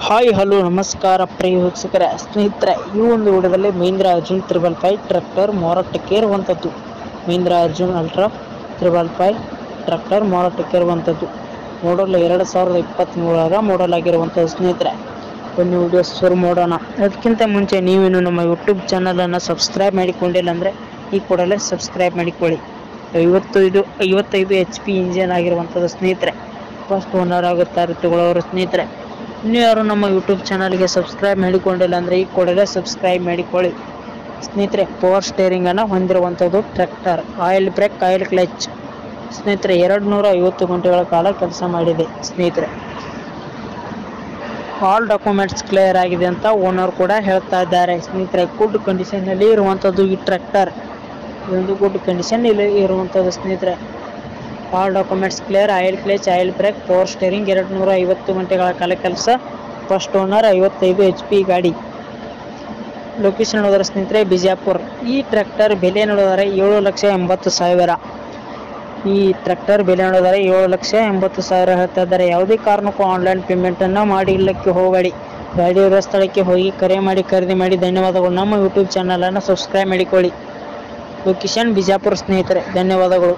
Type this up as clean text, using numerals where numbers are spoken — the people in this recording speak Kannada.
ಹಾಯ್ ಹಲೋ ನಮಸ್ಕಾರ ಪ್ರಿಯ ವೀಕ್ಷಕರೇ ಸ್ನೇಹಿತರೆ, ಈ ಒಂದು ವಿಡಿಯೋದಲ್ಲಿ ಮಹೀಂದ್ರ ಅರ್ಜುನ್ 555 ಟ್ರ್ಯಾಕ್ಟರ್ ಮಾರಾಟಕ್ಕೆ ಇರುವಂಥದ್ದು. ಮಹೀಂದ್ರ ಅರ್ಜುನ್ ಅಲ್ಟ್ರಾ 555 ಟ್ರ್ಯಾಕ್ಟರ್ ಮಾರಾಟಕ್ಕೆ ಇರುವಂಥದ್ದು. ಮಾಡಲ್ 2023 ಮಾಡಲ್ ಆಗಿರುವಂಥದ್ದು. ಸ್ನೇಹಿತರೆ, ಒಂದು ವಿಡಿಯೋ ಶುರು ಮಾಡೋಣ. ಅದಕ್ಕಿಂತ ಮುಂಚೆ ನೀವೇನು ನಮ್ಮ ಯೂಟ್ಯೂಬ್ ಚಾನಲನ್ನು ಸಬ್ಸ್ಕ್ರೈಬ್ ಮಾಡಿಕೊಂಡಿಲ್ಲ ಅಂದರೆ ಈ ಕೂಡಲೇ ಸಬ್ಸ್ಕ್ರೈಬ್ ಮಾಡಿಕೊಳ್ಳಿ. 55 HP ಇಂಜಿನ್ ಆಗಿರುವಂಥದ್ದು. ಸ್ನೇಹಿತರೆ, ಫಸ್ಟ್ ಓನರ್ ಆಗುತ್ತಾರೆ ತಗೊಳ್ಳೋರು. ಸ್ನೇಹಿತರೆ, ಇನ್ನೂ ಯಾರು ನಮ್ಮ ಯೂಟ್ಯೂಬ್ ಚಾನಲ್ಗೆ ಸಬ್ಸ್ಕ್ರೈಬ್ ಮಾಡಿಕೊಂಡಿಲ್ಲ ಅಂದರೆ ಈ ಕೂಡಲೇ ಸಬ್ಸ್ಕ್ರೈಬ್ ಮಾಡಿಕೊಳ್ಳಿ. ಸ್ನೇಹಿತರೆ, ಪವರ್ ಸ್ಟೇರಿಂಗನ್ನು ಹೊಂದಿರುವಂಥದ್ದು tractor. Oil brake, oil clutch. ಸ್ನೇಹಿತರೆ, 250 ಗಂಟೆಗಳ ಕಾಲ ಕೆಲಸ ಮಾಡಿದೆ. ಸ್ನೇಹಿತರೆ, ಆಲ್ ಡಾಕ್ಯುಮೆಂಟ್ಸ್ ಕ್ಲಿಯರ್ ಆಗಿದೆ ಅಂತ ಓನರ್ ಕೂಡ ಹೇಳ್ತಾ ಇದ್ದಾರೆ. ಸ್ನೇಹಿತರೆ, ಗುಡ್ ಕಂಡೀಷನ್ನಲ್ಲಿ ಇರುವಂಥದ್ದು ಈ ಟ್ರ್ಯಾಕ್ಟರ್. ಒಂದು ಗುಡ್ ಕಂಡೀಷನ್ ಇಲ್ಲಿ ಇರುವಂಥದ್ದು. ಸ್ನೇಹಿತರೆ, all documents clear, oil clutch, oil brake, power steering, 250 ಗಂಟೆಗಳ ಕಾಲ ಕೆಲಸ. ಫಸ್ಟ್ ಓನರ್, 55 HP ಗಾಡಿ. ಲೊಕೇಶನ್ ನೋಡಿದ್ರೆ ಸ್ನೇಹಿತರೆ ಬಿಜಾಪುರ. ಈ ಟ್ರ್ಯಾಕ್ಟರ್ ಬೆಲೆ ನೋಡಿದರೆ 7,80,000. ಈ ಟ್ರ್ಯಾಕ್ಟರ್ ಬೆಲೆ ನೋಡಿದರೆ 7,80,000 ಹೇಳ್ತಾ ಇದ್ದಾರೆ. ಯಾವುದೇ ಕಾರಣಕ್ಕೂ ಆನ್ಲೈನ್ ಪೇಮೆಂಟನ್ನು ಮಾಡಿ ಇಲ್ಲಕ್ಕೆ ಹೋಗಬೇಡಿ. ಗಾಡಿ ಇರುವ ಸ್ಥಳಕ್ಕೆ ಹೋಗಿ ಕರೆ ಮಾಡಿ ಖರೀದಿ ಮಾಡಿ. ಧನ್ಯವಾದಗಳು. ನಮ್ಮ ಯೂಟ್ಯೂಬ್ ಚಾನಲನ್ನು ಸಬ್ಸ್ಕ್ರೈಬ್ ಮಾಡಿಕೊಳ್ಳಿ. ಲೊಕೇಶನ್ ಬಿಜಾಪುರ. ಸ್ನೇಹಿತರೆ, ಧನ್ಯವಾದಗಳು.